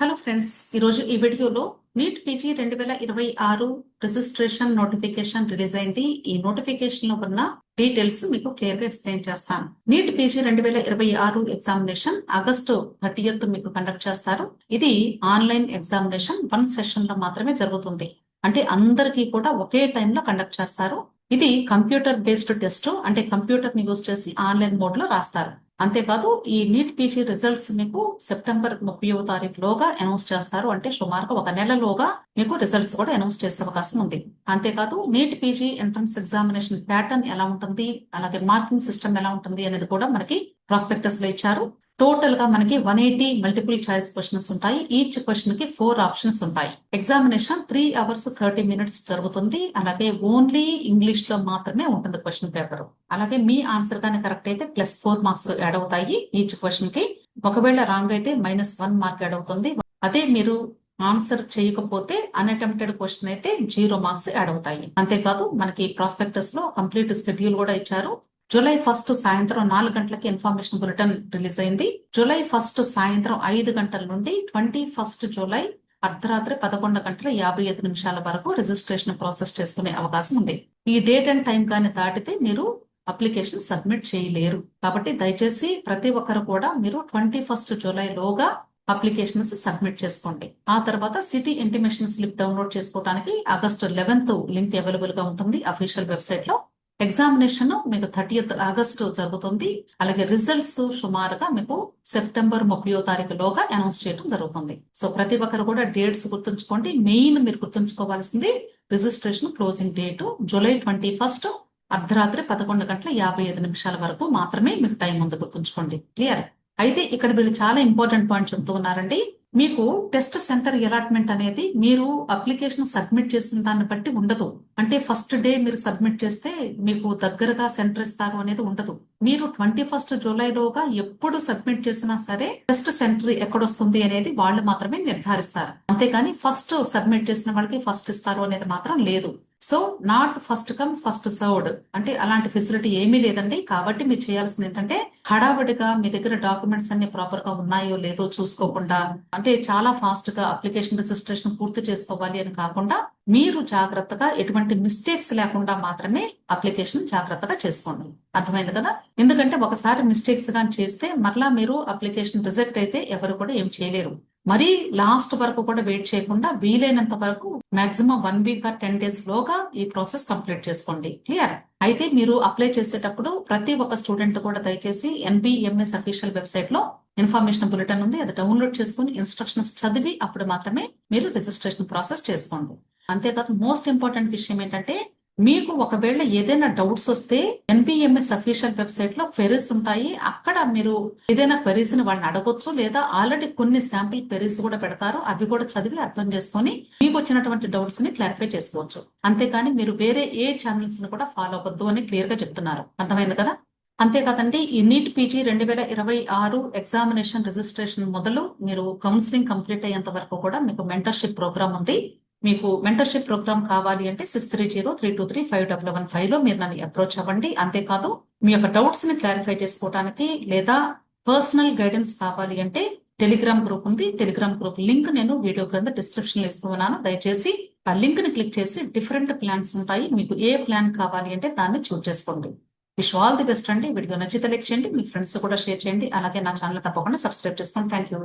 Hello friends, ఈరోజు ఈ వీడియోలో NEET PG 2026 registration notification release అయింది. ఈ నోటిఫికేషన్ లో ఉన్న డీటెయిల్స్ మీకు క్లియర్ గా ఎక్స్ప్లెయిన్ చేస్తాను. NEET PG 2026 examination August 30th మీకు కండక్ట్ చేస్తారు. ఇది ఆన్లైన్ ఎగ్జామినేషన్ 1 సెషన్ లో మాత్రమే జరుగుతుంది. అంటే అందరికీ కూడా ఒకే టైంలో కండక్ట్ చేస్తారు. ఇది కంప్యూటర్ బేస్డ్ టెస్ట్, అంటే కంప్యూటర్ ని యూజ్ చేసి ఆన్లైన్ మోడ్ లో రాస్తారు. అంతేకాదు ఈ నీట్ పీజీ రిజల్ట్స్ మీకు సెప్టెంబర్ 30వ తారీఖు లోగా అనౌన్స్ చేస్తారు. అంటే సుమారుగా ఒక నెలలోగా మీకు రిజల్ట్స్ కూడా అనౌన్స్ చేసే అవకాశం ఉంది. అంతేకాదు NEET PG entrance examination pattern ఎలా ఉంటుంది, అలాగే మార్కింగ్ సిస్టమ్ ఎలా ఉంటుంది అనేది కూడా మనకి ప్రాస్పెక్టస్ లో ఇచ్చారు. టోటల్ గా మనకి 180 మల్టిపుల్ చాయిస్ క్వశ్చన్స్ ఉంటాయి. ఈచ్ క్వశ్చన్ కి 4 ఆప్షన్స్ ఉంటాయి. ఎగ్జామినేషన్ 3 hours 30 minutes జరుగుతుంది. అలాగే ఓన్లీ ఇంగ్లీష్ లో మాత్రమే ఉంటుంది క్వశ్చన్ పేపర్. అలాగే మీ ఆన్సర్ కానీ కరెక్ట్ అయితే +4 మార్క్స్ యాడ్ అవుతాయి ఈచ్ క్వశ్చన్ కి. ఒకవేళ రాంగ్ అయితే -1 మార్క్ యాడ్ అవుతుంది. అదే మీరు ఆన్సర్ చేయకపోతే అన్అటెంప్టెడ్ క్వశ్చన్ అయితే 0 మార్క్స్ యాడ్ అవుతాయి. అంతేకాదు మనకి ప్రాస్పెక్టస్ లో కంప్లీట్ షెడ్యూల్ కూడా ఇచ్చారు. జూలై 1 సాయంత్రం 4 గంటలకి ఇన్ఫర్మేషన్ బులెటిన్ రిలీజ్ అయింది. జూలై 1 సాయంత్రం 5 గంటల నుండి 21 జూలై అర్ధరాత్రి 11:55 వరకు రిజిస్ట్రేషన్ ప్రాసెస్ చేసుకునే అవకాశం ఉంది. ఈ డేట్ అండ్ టైం కానీ దాటితే మీరు అప్లికేషన్ సబ్మిట్ చేయలేరు. కాబట్టి దయచేసి ప్రతి ఒక్కరు కూడా మీరు 21 జూలై లోగా అప్లికేషన్స్ సబ్మిట్ చేసుకోండి. ఆ తర్వాత సిటీ ఇంటిమేషన్ స్లిప్ డౌన్లోడ్ చేసుకోవడానికి ఆగస్టు 11th లింక్ అవైలబుల్ గా ఉంటుంది అఫీషియల్ వెబ్సైట్ లో. ఎగ్జామినేషన్ మీకు 30th ఆగస్టు జరుగుతుంది. అలాగే రిజల్ట్స్ సుమారుగా మీకు సెప్టెంబర్ 30వ తారీఖు లోగా అనౌన్స్ చేయడం జరుగుతుంది. సో ప్రతి ఒక్కరు కూడా డేట్స్ గుర్తుంచుకోండి. మెయిన్ మీరు గుర్తుంచుకోవాల్సింది రిజిస్ట్రేషన్ క్లోజింగ్ డేట్ జూలై 21 అర్ధరాత్రి 11:55 వరకు మాత్రమే మీకు టైం ఉంది, గుర్తుంచుకోండి. క్లియర్? అయితే ఇక్కడ వీళ్ళు చాలా ఇంపార్టెంట్ పాయింట్ చెప్తూ ఉన్నారండి. మీకు టెస్ట్ సెంటర్ అలాట్మెంట్ అనేది మీరు అప్లికేషన్ సబ్మిట్ చేసిన దాన్ని బట్టి ఉండదు. అంటే ఫస్ట్ డే మీరు సబ్మిట్ చేస్తే మీకు దగ్గరగా సెంటర్ ఇస్తారు అనేది ఉండదు. మీరు 21 జూలైలోగా ఎప్పుడు సబ్మిట్ చేసినా సరే టెస్ట్ సెంటర్ ఎక్కడొస్తుంది అనేది వాళ్ళు మాత్రమే నిర్ధారిస్తారు. అంతేగాని ఫస్ట్ సబ్మిట్ చేసిన వాళ్ళకి ఫస్ట్ ఇస్తారు అనేది మాత్రం లేదు. So not first come first served, అంటే అలాంటి ఫెసిలిటీ ఏమీ లేదండి. కాబట్టి మీరు చేయాల్సింది ఏంటంటే హడావిడిగా మీ దగ్గర డాక్యుమెంట్స్ అన్ని ప్రాపర్ గా ఉన్నాయో లేదో చూసుకోకుండా, అంటే చాలా ఫాస్ట్ గా అప్లికేషన్ రిజిస్ట్రేషన్ పూర్తి చేసుకోవాలి అని కాకుండా మీరు జాగ్రత్తగా ఎటువంటి మిస్టేక్స్ లేకుండా మాత్రమే అప్లికేషన్ జాగ్రత్తగా చేసుకోండి. అర్థమైంది కదా? ఎందుకంటే ఒకసారి మిస్టేక్స్ గాని చేస్తే మరలా మీరు అప్లికేషన్ రిజెక్ట్ అయితే ఎవరు కూడా ఏం చేయలేరు. మరీ లాస్ట్ వరకు కూడా వెయిట్ చేయకుండా వీలైనంత వరకు మాక్సిమం 1 week or 10 days లోగా ఈ ప్రాసెస్ కంప్లీట్ చేసుకోండి. క్లియర్? అయితే మీరు అప్లై చేసేటప్పుడు ప్రతి ఒక్క స్టూడెంట్ కూడా దయచేసి NBMS అఫీషియల్ వెబ్సైట్ లో ఇన్ఫర్మేషన్ బులెటిన్ ఉంది, అది డౌన్లోడ్ చేసుకుని ఇన్స్ట్రక్షన్స్ చదివి అప్పుడు మాత్రమే మీరు రిజిస్ట్రేషన్ ప్రాసెస్ చేసుకోండి. అంతేకాదు మోస్ట్ ఇంపార్టెంట్ విషయం ఏంటంటే మీకు ఒకవేళ ఏదైనా డౌట్స్ వస్తే NBMS అఫీషియల్ వెబ్సైట్ లో క్వెరీస్ ఉంటాయి. అక్కడ మీరు ఏదైనా క్వెరీస్ ని వాళ్ళని అడగొచ్చు, లేదా ఆల్రెడీ కొన్ని శాంపుల్ క్వెరీస్ కూడా పెడతారు. అవి కూడా చదివి అర్థం చేసుకొని మీకు వచ్చినటువంటి డౌట్స్ ని క్లారిఫై చేసుకోవచ్చు. అంతేకాని మీరు వేరే ఏ ఛానల్స్ ని కూడా ఫాలో అవ్వద్దు అని క్లియర్ గా చెప్తున్నారు. అర్థమైంది కదా? అంతేకాదండి, ఈ నీట్ పీజీ 2026 ఎగ్జామినేషన్ రిజిస్ట్రేషన్ మొదలు మీరు కౌన్సిలింగ్ కంప్లీట్ అయ్యేంత వరకు కూడా మీకు మెంటర్షిప్ ప్రోగ్రామ్ ఉంది. మీకు మెంటర్షిప్ ప్రోగ్రామ్ కావాలి అంటే 6303235115 లో మీరు నన్ను అప్రోచ్ అవ్వండి. అంతేకాదు మీ యొక్క డౌట్స్ ని క్లారిఫై చేసుకోవడానికి లేదా పర్సనల్ గైడెన్స్ కావాలి అంటే టెలిగ్రామ్ గ్రూప్ ఉంది. టెలిగ్రామ్ గ్రూప్ లింక్ నేను వీడియో క్రింద డిస్క్రిప్షన్ లో ఇస్తున్నాను. దయచేసి ఆ లింక్ ని క్లిక్ చేసి డిఫరెంట్ ప్లాన్స్ ఉంటాయి, మీకు ఏ ప్లాన్ కావాలి అంటే దాన్ని చూస్ చేసుకోండి. విష్ ఆల్ ది బెస్ట్ అండి. వీడియో నచ్చితే లైక్ చేయండి, మీ ఫ్రెండ్స్ కూడా షేర్ చేయండి. అలాగే నా ఛానల్ తప్పకుండా సబ్స్క్రైబ్ చేసుకోండి. Thank you.